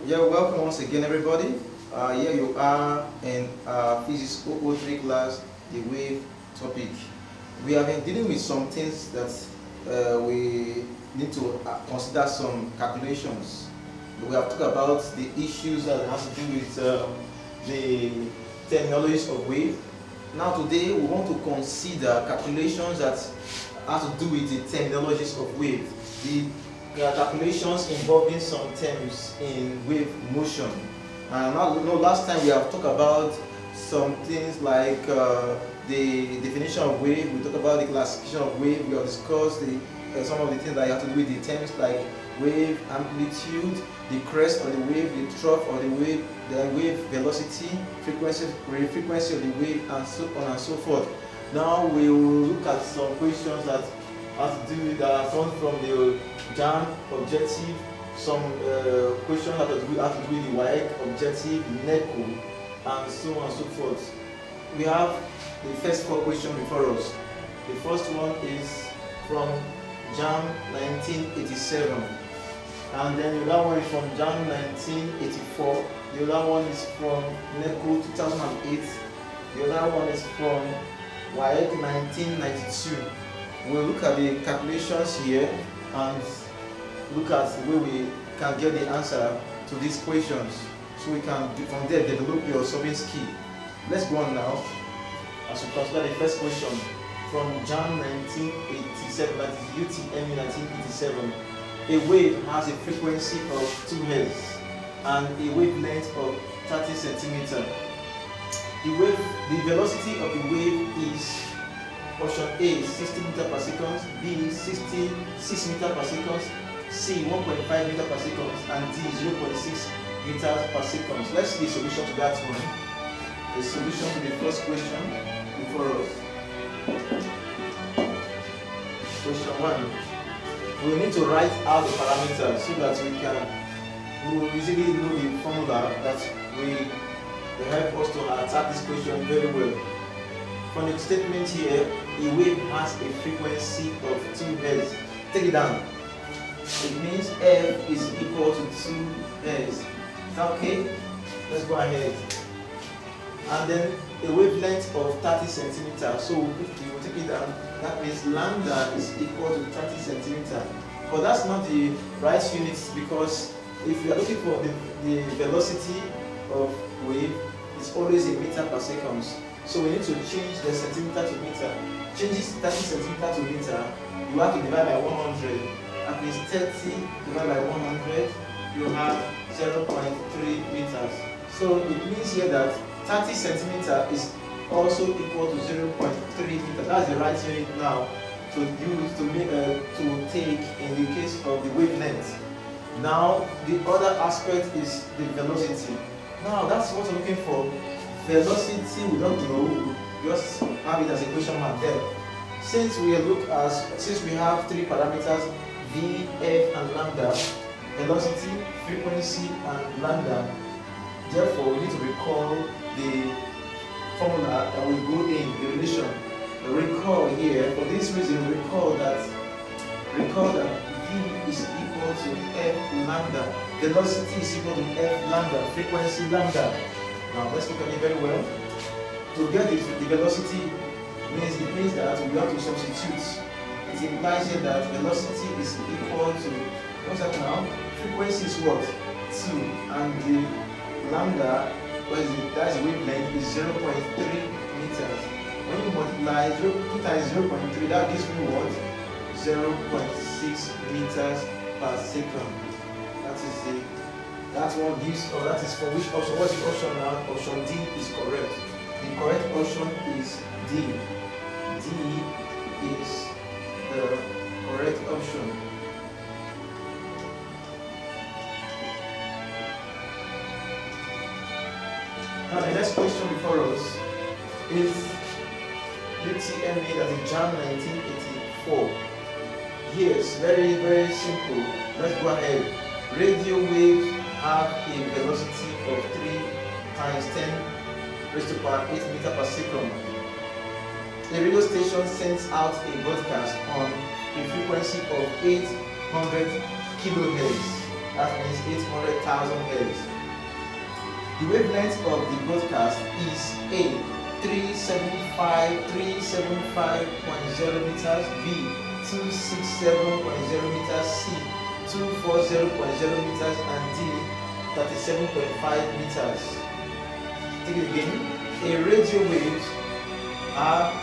Yeah, welcome once again, everybody. Here you are in Physics 003 class, the wave topic. We have been dealing with some things that we need to consider some calculations. We have talked about the issues that has to do with the terminologies of wave. Now today we want to consider calculations that have to do with the terminologies of wave. There are calculations involving some terms in wave motion. And last time we have talked about some things like the definition of wave. We talked about the classification of wave. We have discussed some of the things that have to do with the terms like wave amplitude, the crest of the wave, the trough of the wave velocity, frequency of the wave, and so on and so forth. Now we will look at some questions that have to do with some from the JAM objective, some questions that have to do with the WAEC objective, the NECO, and so on and so forth. We have the first four questions before us. The first one is from JAM 1987, and then the other one is from JAM 1984. The other one is from NECO 2008. The other one is from WAEC 1992. We'll look at the calculations here and look at the way we can get the answer to these questions, so we can from there develop your solving skill. Let's go on now as we consider the first question from JAM 1987, that is UTME 1987. A wave has a frequency of 2 Hz and a wavelength of 30 centimeters. The velocity of the wave is option A 60 meters per second, B 66 meters per second, C 1.5 meters per second, and D 0.6 meters per second. Let's see the solution to that one. The solution to the first question before us. Question 1. We need to write out the parameters so that we will easily know the formula that will help us to attack this question very well. From the statement here, a wave has a frequency of 2 Hz. Take it down. It means F is equal to 2 Hz. Is that okay? Let's go ahead. And then a wavelength of 30 centimeters. So if you take it down, that means lambda is equal to 30 centimeters. But that's not the right units, because if you are looking for the velocity of wave, it's always in meter per second. So we need to change the centimeter to meter. Changes 30 centimeter to meter, you have to divide by 100. At least 30 divided by 100, you have 0.3 meters. So it means here that 30 centimeter is also equal to 0.3 meters. That's the right unit now to use to take in the case of the wavelength. Now the other aspect is the velocity. Now that's what we're looking for. Velocity we don't know, we just have it as a question mark there. Since we have 3 parameters, V, F, and lambda, velocity, frequency, and lambda, therefore we need to recall the formula that will go in the relation. Recall here, for this reason, recall that V is equal to F lambda, velocity is equal to F lambda, frequency lambda. Now let's look at it very well. To get the velocity it means that we have to substitute. It implies here that velocity is equal to, what's that now? Frequency is what? 2, and the lambda, that's the wavelength, is 0.3 meters. When you multiply 2 times 0.3, that gives me what? 0.6 meters per second. That's what gives, or that is for which option? What's the option now? Option D is correct. The correct option is D. D is the correct option. Now the next question before us is UTME, that is JAM 1984. Yes, very, very simple. Let's go ahead. Radio waves have a velocity of 3 times 10 raised to power 8 meters per second. The radio station sends out a broadcast on a frequency of 800 kilohertz. That means 800,000 Hz. The wavelength of the broadcast is A, 375.0 meters, B, 267.0 meters, C, 240.0 meters, and D, 37.5 meters. Take it again. A radio waves have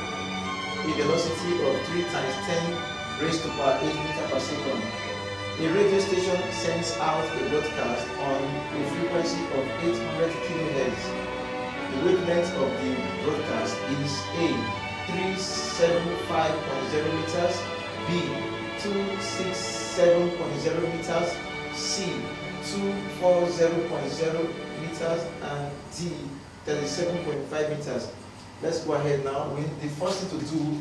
a velocity of 3 times 10 raised to power 8 meters per second. A radio station sends out a broadcast on a frequency of 800 kHz. The wavelength of the broadcast is A, 375.0 meters, B, 267.0 meters, C, 240.0 meters, and D, 37.5 meters. Let's go ahead now. The first thing to do,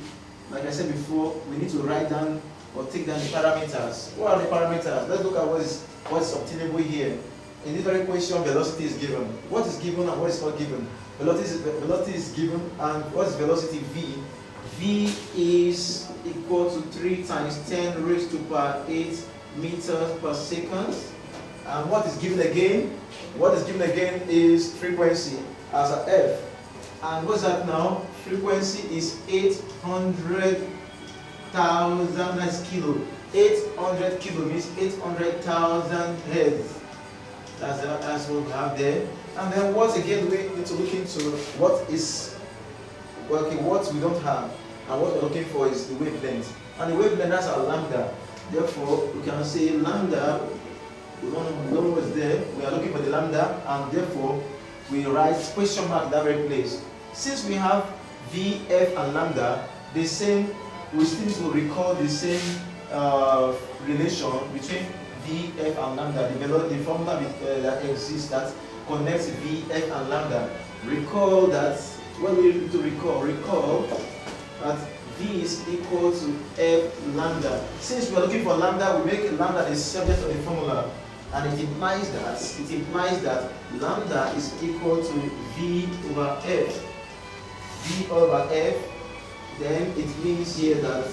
like I said before, we need to write down or take down the parameters. What are the parameters? Let's look at what is obtainable here. In this very question, velocity is given. What is given and what is not given? Velocity is given, and what is velocity V? V is equal to 3 times 10 raised to power 8 meters per second. And what is given again? What is given again is frequency as a F. And what's that now? Frequency is 800,000, that's kilo. 800 kilo means 800,000 Hz. That's what we have there. And then once again, we need to look into what is working, what we don't have, and what we're looking for is the wavelength. And the wavelength, that's our lambda. Therefore, we can say lambda, we don't know what's there, we are looking for the lambda, and therefore we write question mark in that very place. Since we have V, F, and lambda, the same, we still need to recall the same relation between V, F, and lambda, the formula that exists that connects V, F, and lambda. Recall that, what we need to recall that V is equal to F lambda. Since we are looking for lambda, we make lambda the subject of the formula, and it implies that lambda is equal to V over F. V over F, then it means here that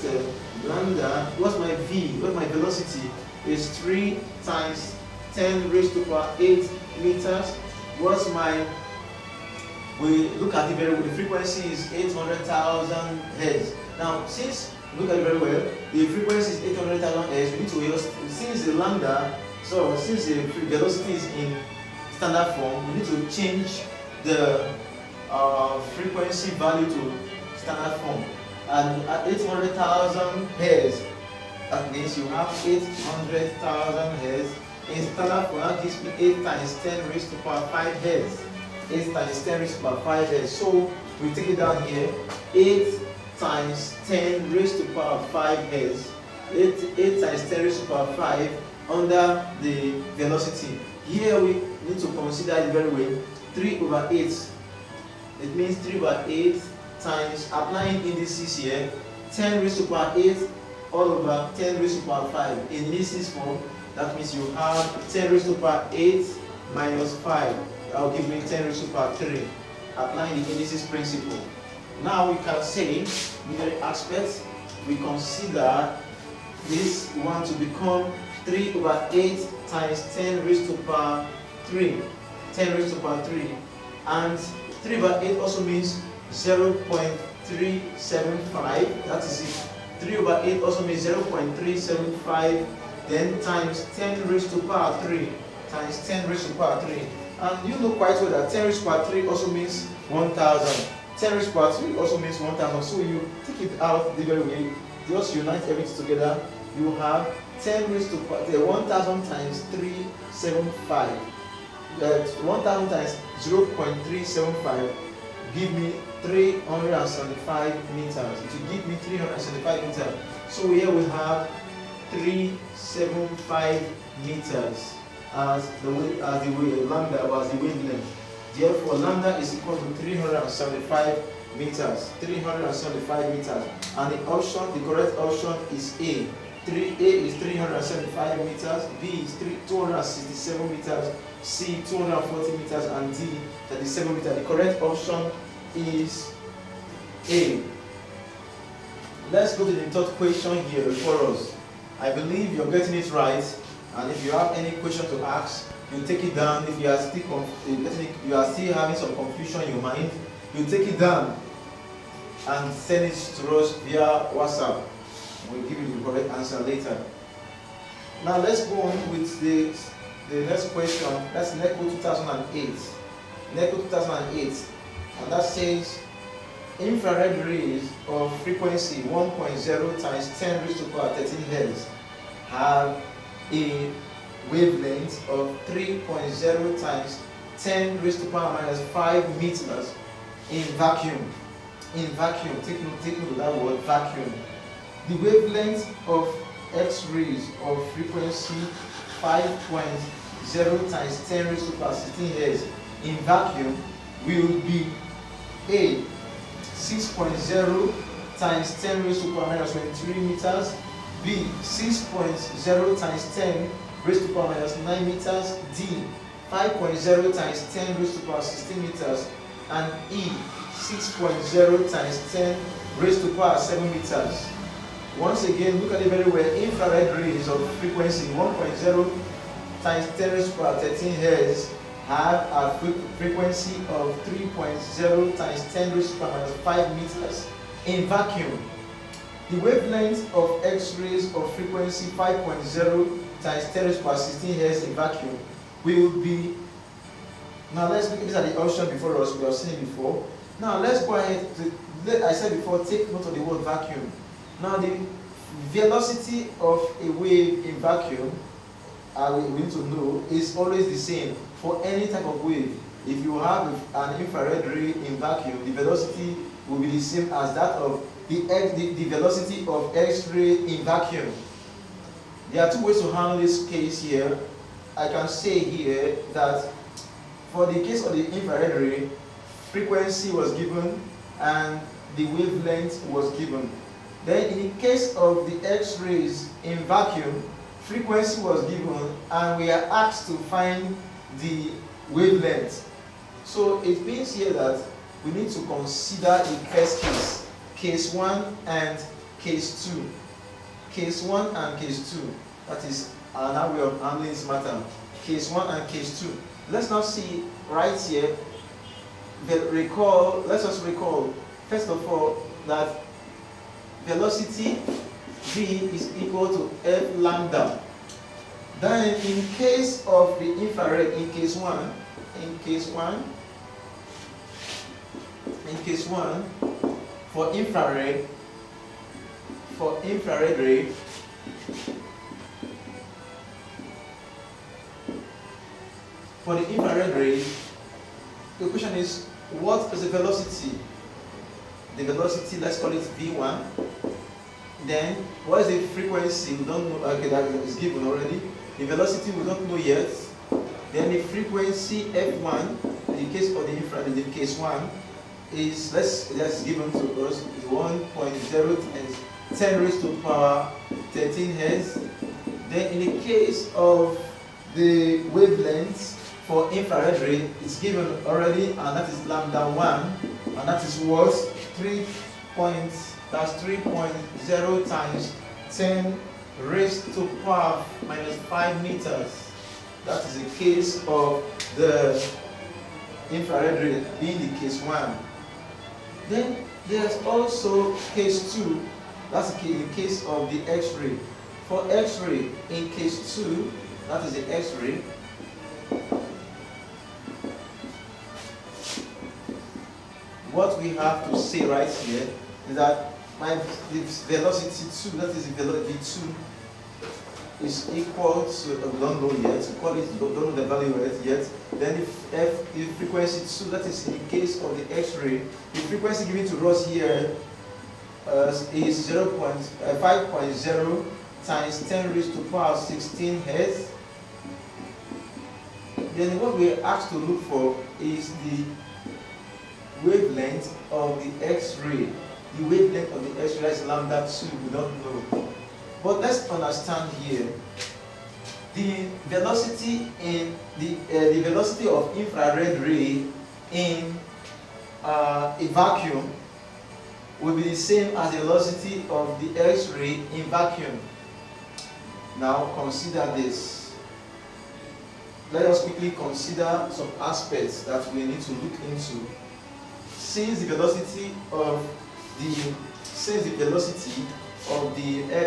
lambda, what's my V, what's my velocity, is 3 times 10 raised to power 8 meters. What's my, we look at it very well, the frequency is 800,000 Hz. Now, since, look at it very well, the frequency is 800,000 Hz, we need to use, since the lambda, so since the velocity is in standard form, we need to change the frequency value to standard form. And at 800,000 Hz, that means you have 800,000 Hz. In standard form, that gives me 8 times 10 raised to power 5 Hz. 8 times 10 raised to power 5 Hz. So we take it down here. 8 times 10 raised to power 5 Hz. 8 times 10 raised to power 5 under the velocity. Here we need to consider it very well. 3 over 8. It means 3 over 8 times, applying indices here, 10 raised to power 8 all over 10 raised to power 5. In indices form, that means you have 10 raised to power 8 minus 5. That will give me 10 raised to power 3. Applying the indices principle. Now we can say, in the aspect, we consider this one to become 3 over 8 times 10 raised to power 3. 10 raised to power 3. And 3 over 8 also means 0.375. That is it. 3 over 8 also means 0.375. Then times 10 raised to power 3. Times 10 raised to power 3. And you know quite well that 10 raised to power 3 also means 1,000. 10 raised to power 3 also means 1,000. So you take it out the very way. Just unite everything together. You have 10 raised to power 1,000 times 375. 1,000 times 0.375 give me 375 meters. It will give me 375 meters. So here we have 375 meters as the lambda was the wavelength. Therefore, lambda is equal to 375 meters. 375 meters. And the option, the correct option is A. A is 375 meters, B is 267 meters, C 240 meters, and D 37 meters. The correct option is A. Let's go to the third question here before us. I believe you're getting it right. And if you have any question to ask, you take it down. If you are still having some confusion in your mind, you take it down and send it to us via WhatsApp. We'll give you the correct answer later. Now let's go on with the next question. That's NECO 2008. NECO 2008. And that says infrared rays of frequency 1.0 times 10 raised to the power 13 Hz have a wavelength of 3.0 times 10 raised to the power minus 5 meters in vacuum. In vacuum, take note of that word, vacuum. The wavelength of X-rays of frequency 5.0 times 10 raised to the power 16 Hz in vacuum will be A. 6.0 times 10 raised to the power minus 23 meters, B. 6.0 times 10 raised to the power minus 9 meters, D. 5.0 times 10 raised to the power 16 meters, and E. 6.0 times 10 raised to the power 7 meters. Once again, look at it very well. Infrared rays of frequency 1.0 times 10 raised to the power 13 Hz have a frequency of 3.0 times 10 raised to the power minus 5 meters in vacuum. The wavelength of X-rays of frequency 5.0 times 10 raised to the power 16 Hz in vacuum will be. Now let's look at these are the options before us. We have seen it before. Now let's go ahead. I said before, take note of the word vacuum. Now the velocity of a wave in vacuum, we need to know, is always the same for any type of wave. If you have an infrared ray in vacuum, the velocity will be the same as that of the velocity of X-ray in vacuum. There are two ways to handle this case here. I can say here that for the case of the infrared ray, frequency was given and the wavelength was given. Then in the case of the X-rays in vacuum, frequency was given and we are asked to find the wavelength. So it means here that we need to consider the first case, case 1 and case 2. Case 1 and case 2. That is another way of handling this matter. Case 1 and case 2. Let's now see right here. Let us recall, first of all, that velocity v is equal to f lambda. Then in case of the infrared, in case 1, for infrared ray, for the infrared ray, the question is, what is the velocity? The velocity, let's call it v1. Then, what is the frequency? We don't know. Okay, that is given already. The velocity we don't know yet. Then the frequency f1, in the case of the infrared, in case 1, is that's given to us is 1.0 times 10 raised to the power 13 Hz. Then in the case of the wavelength for infrared ray, it's given already, and that is lambda 1, and that is what 3.0 times 10 raised to the power minus 5 meters. That is the case of the infrared ray being the case 1. Then there's also case 2. That's the case of the X-ray. For X-ray, in case 2, that is the X-ray. What we have to say right here is that the velocity 2, that is the velocity 2, is equal to, we don't know yet, we call it, don't know the value yet. Then the frequency 2, that is in the case of the X-ray, the frequency given to us here is 5.0 times 10 raised to the power 16 Hz. Then what we are asked to look for is the wavelength of the X-ray. The wavelength of the X-ray is lambda 2, we don't know. But let's understand here, the velocity in the velocity of infrared ray in a vacuum will be the same as the velocity of the X-ray in vacuum. Now consider this. let us quickly consider some aspects that we need to look into. Since the velocity of the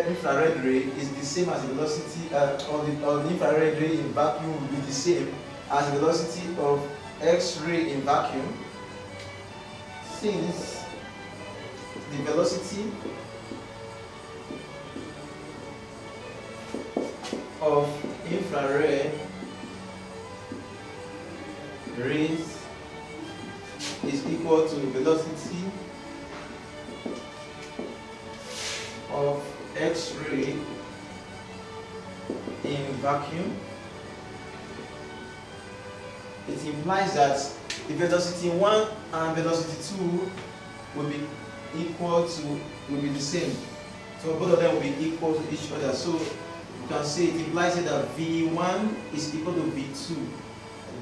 infrared ray is the same as the velocity of the infrared ray in vacuum will be the same as the velocity of X-ray in vacuum. Since the velocity of infrared rays is equal to the velocity of X-ray in vacuum, it implies that the velocity 1 and velocity 2 will be the same. So both of them will be equal to each other. So you can say it implies that V1 is equal to V2.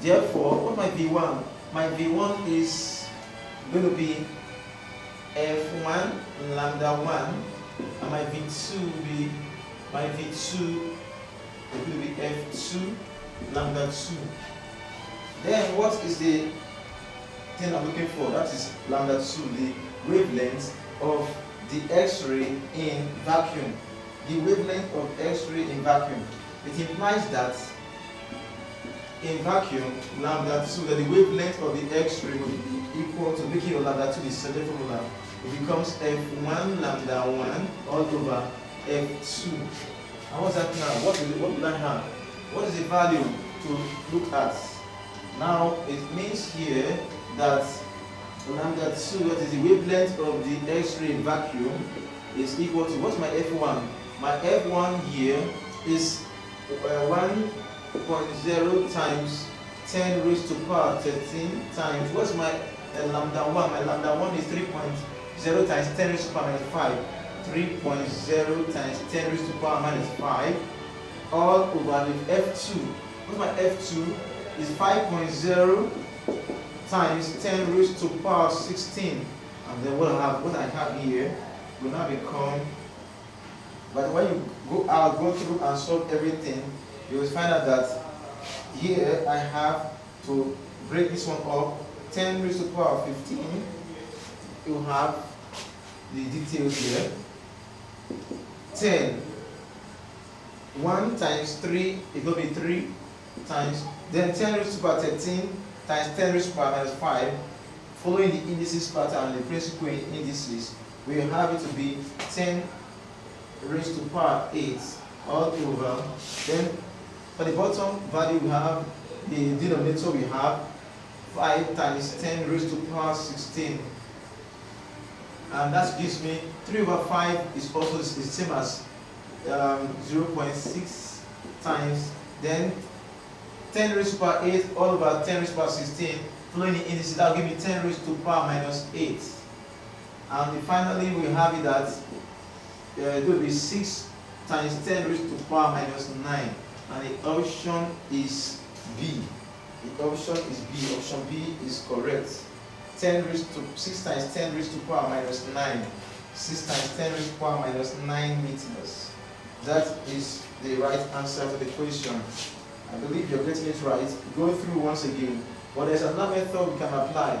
Therefore, what's my V1? My V1 is going to be F1 lambda 1, and my V2 will be F2 lambda 2. Then what is the thing I'm looking for? That is lambda 2, the wavelength of the X-ray in vacuum. The wavelength of X-ray in vacuum. It implies that in vacuum, lambda 2, that the wavelength of the X-ray will be equal to, making your lambda 2 the standard formula. It becomes F1 lambda 1 all over F2. And what's that now? What will I have? What is the value to look at? Now it means here that lambda 2, that is the wavelength of the X-ray vacuum, is equal to, what's my F1? My F1 here is 1.0 times 10 raised to power 13 times, what's my lambda 1? My lambda 1 is 3.0 times 10 raised to power minus 5. 3.0 times 10 raised to power minus 5 all over the F2. What's my F2? Is 5.0 times 10 raised to power 16. And then what I have here will now become, but when you go through and solve everything, you will find out that here I have to break this one up. 10 raised to power 15. You have the details here. 10. 1 times 3, it will be 3 times, then 10 raised to power 13 times 10 raised to power minus 5. Following the indices pattern, the principal indices, we have it to be 10 raised to power 8 all over. Then for the bottom value, we have the denominator, we have 5 times 10 raised to power 16. And that gives me 3 over 5 is also the same as 0.6 times, then 10 raised to power 8 all over 10 raised to power 16. Following the indices, that will give me 10 raised to power minus 8. And finally, we have it that it will be 6 times 10 raised to power minus 9. And the option is B. The option is B. Option B is correct. 6 times 10 raised to power minus 9. 6 times 10 raised to power minus 9 meters. That is the right answer to the question. I believe you're getting it right. Go through once again. But there's another method we can apply.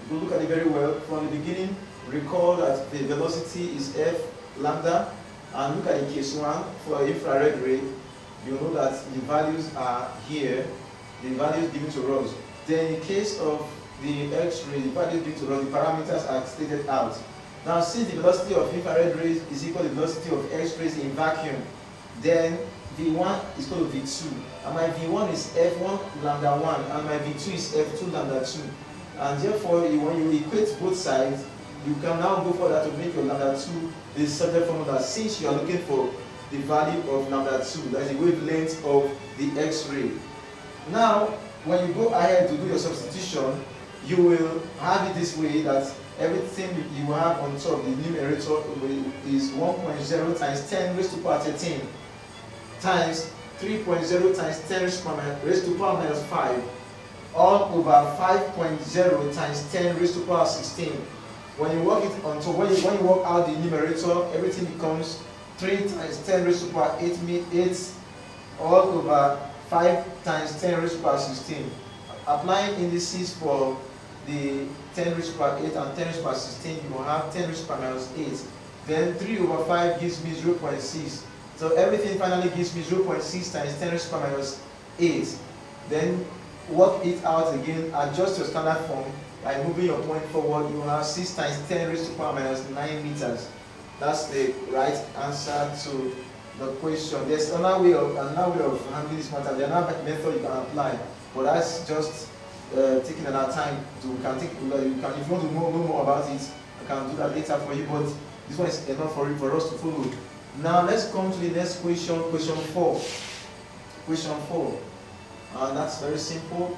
If you look at it very well, from the beginning, recall that the velocity is F lambda, and look at the case 1 for infrared ray. You know that the values are here, the values given to us. Then in case of the X-ray, the values given to us, the parameters are stated out. Now, since the velocity of infrared rays is equal to the velocity of X-rays in vacuum, then V1 is equal to V2. And my V1 is F1 lambda 1, and my V2 is F2 lambda 2. And therefore, when you equate both sides, you can now go further to make your lambda 2 the subject formula, since you are looking for the value of lambda 2, that is the wavelength of the X-ray. Now, when you go ahead to do your substitution, you will have it this way, that everything you have on top, the numerator is 1.0 times 10 raised to power 13 times 3.0 times 10 raised to power minus 5 all over 5.0 times 10 raised to power 16. When you work it on top, when you work out the numerator, everything becomes 3 times 10 raised to power 8 all over 5 times 10 raised to the power 16. Applying indices for the 10 raised to the power 8 and 10 raised to the power 16, you will have 10 raised to the power minus 8. Then 3 over 5 gives me 0.6. So everything finally gives me 0.6 times 10 raised to the power minus 8. Then work it out again, adjust your standard form by moving your point forward. You will have 6 times 10 raised to the power minus 9 meters. That's the right answer to the question. There's another way of handling this matter. There's another method you can apply, but that's just taking another time to if you want to know more about it, I can do that later for you. But this one is enough for us to follow. Now let's come to the next question, question 4. Question 4. That's very simple,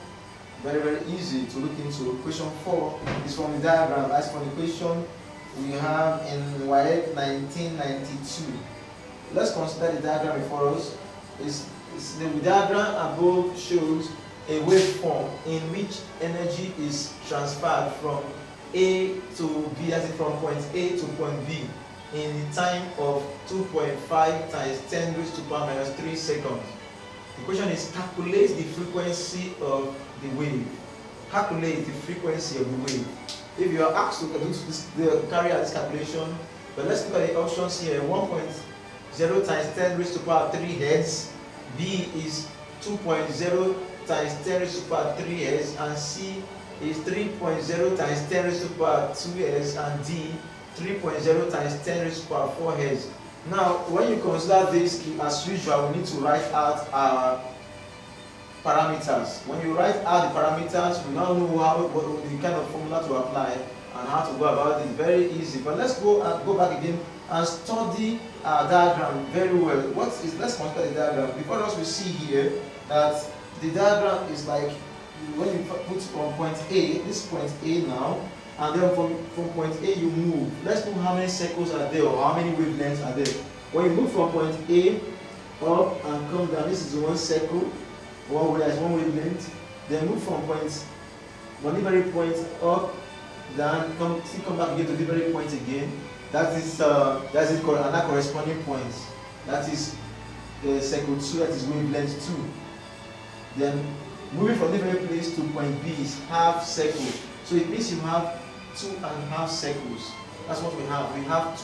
very easy to look into. Question 4 is from the diagram. As for the question we have in WAEC 1992. Let's consider the diagram before us. The diagram above shows a waveform in which energy is transferred from A to B, that is from point A to point B, in the time of 2.5 times 10 raised to the power minus 3 seconds. The question is, calculate the frequency of the wave. Calculate the frequency of the wave. If you are asked to carry out this calculation, but let's look at the options here. 1.0 times 10 raised to the power 3 hertz, B is 2.0 times 10 raised to the power 3 hertz, and C is 3.0 times 10 raised to the power 2 hertz, and D 3.0 times 10 raised to the power 4 hertz. Now, when you consider this, as usual, we need to write out our parameters. When you write out the parameters, we now know what the kind of formula to apply and how to go about it. Very easy. But let's go back again and study our diagram very well. Let's consider the diagram. Before us, we see here that the diagram is like when you put from point A, this point A now, and then from point A you move. Let's know how many circles are there or how many wavelengths are there. When you move from point A up and come down, this is one circle, one wavelength. Then move from one delivery point up, then come back again to delivery point again. That is another corresponding point. That is circle 2, that is wavelength 2. Then moving from different place to point B is half circle. So it means you have 2.5 circles. That's what we have. We have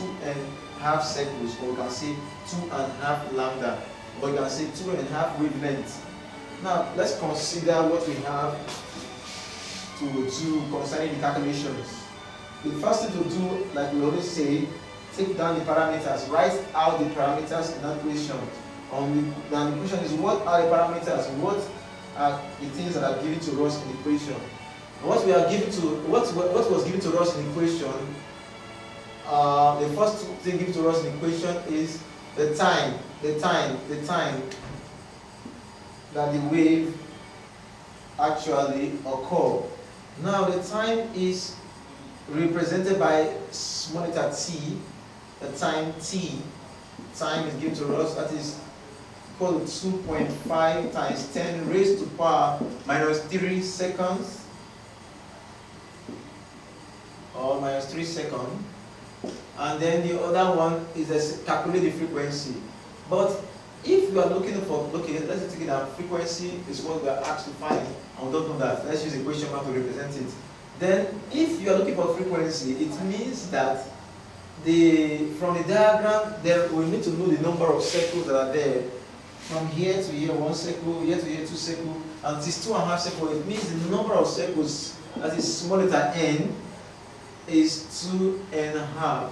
2.5 circles, or we can say 2.5 lambda, or you can say 2.5 wavelengths. Now let's consider what we have to do concerning the calculations. The first thing to do, like we always say, take down the parameters, write out the parameters in that question. Now the question is, what are the parameters? What are the things that are given to us in the equation? What was given to us in the equation? The first thing given to us in the equation is the time that the wave actually occur. Now the time is represented by small letter t. The time t, time is given to us, that is equal to 2.5 times 10 raised to the power minus 3 seconds. Or minus 3 seconds, and then the other one is calculate the frequency. But if we are let's take it that frequency is what we are asked to find, and we don't know that. Let's use a question mark to represent it. Then, if you are looking for frequency, it means that from the diagram, we need to know the number of circles that are there. From here to here, 1 circle, here to here, 2 circles, and it is 2.5 circles. It means the number of circles, that is small letter n, is 2.5.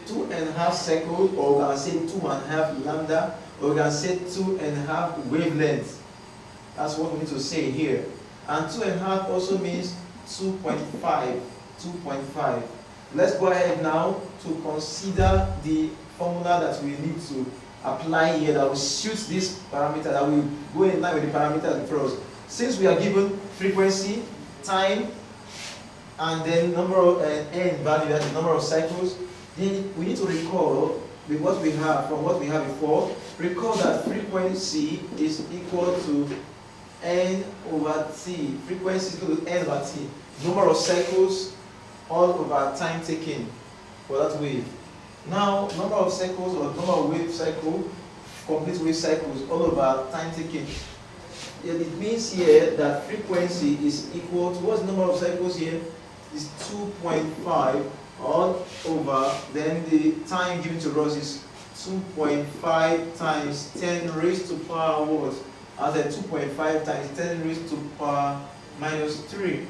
2.5 circles, or we can say 2.5 lambda, or we can say 2.5 wavelengths. That's what we need to say here. And 2.5 also means 2.5. 2.5. Let's go ahead now to consider the formula that we need to apply here that will suit this parameter, that will go in line with the parameters before us. Since we are given frequency, time, and then number of n value, that is number of cycles, then we need to recall with what we have from what we have before. Recall that frequency is equal to n over t. Frequency is equal to n over t. Number of cycles all over time taken for that wave. Now, number of cycles or number of wave cycle complete wave cycles all over time taken. It means here that frequency is equal to, what's the number of cycles here? Is 2.5 all over, then the time given to us is 2.5 times 10 raised to power what? As a 2.5 times 10 raised to power minus 3.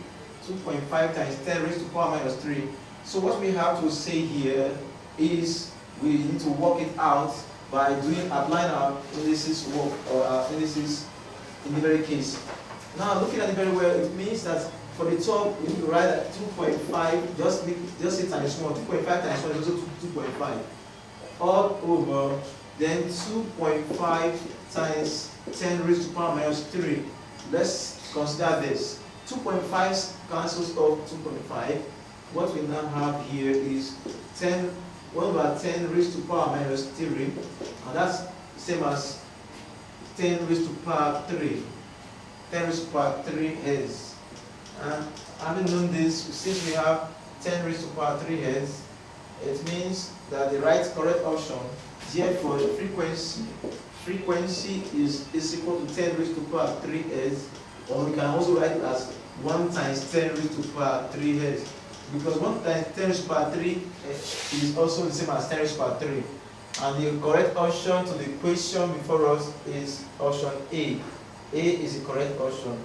2.5 times 10 raised to power minus 3. So what we have to say here is we need to work it out by applying our indices work, or our indices in the very case. Now looking at it very well, it means that for the top we need to write at 2.5, just say times 1. 2.5 times 1 is also 2.5 all over, then 2.5 times 10 raised to power minus 3. Let's consider this. 2.5 cancels off 2.5. What we now have here is 1 over 10 raised to power minus 3, and that's same as 10 raised to power 3. 10 raised to power 3 is. And having known this, since we have 10 raised to power 3 heads, it means that the correct option, therefore the frequency is equal to 10 raised to power 3 heads, or we can also write it as 1 times 10 raised to power 3 heads, because 1 times 10 raised to power 3 is also the same as 10 raised to power 3. And the correct option to the question before us is option A. A is the correct option.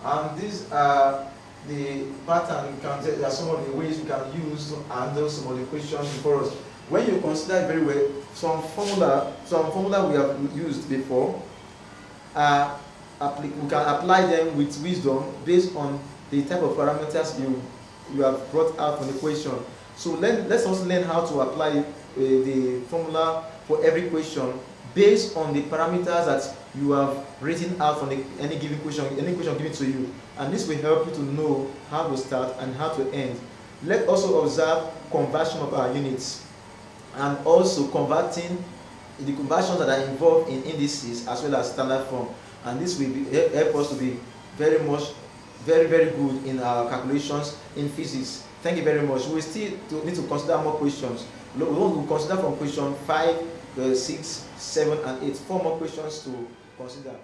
And these are the pattern there are some of the ways we can use to handle some of the questions before us. When you consider it very well, some formula we have used before, we can apply them with wisdom based on the type of parameters you have brought out from the question. So let's also learn how to apply the formula for every question based on the parameters that you have written out from any given question given to you. And this will help you to know how to start and how to end. Let's also observe conversion of our units, and also converting the conversions that are involved in indices as well as standard form. And this will help us to be very good in our calculations in physics. Thank you very much. We still need to consider more questions. We want to consider from question 5, 6, 7, and 8. 4 more questions to consider.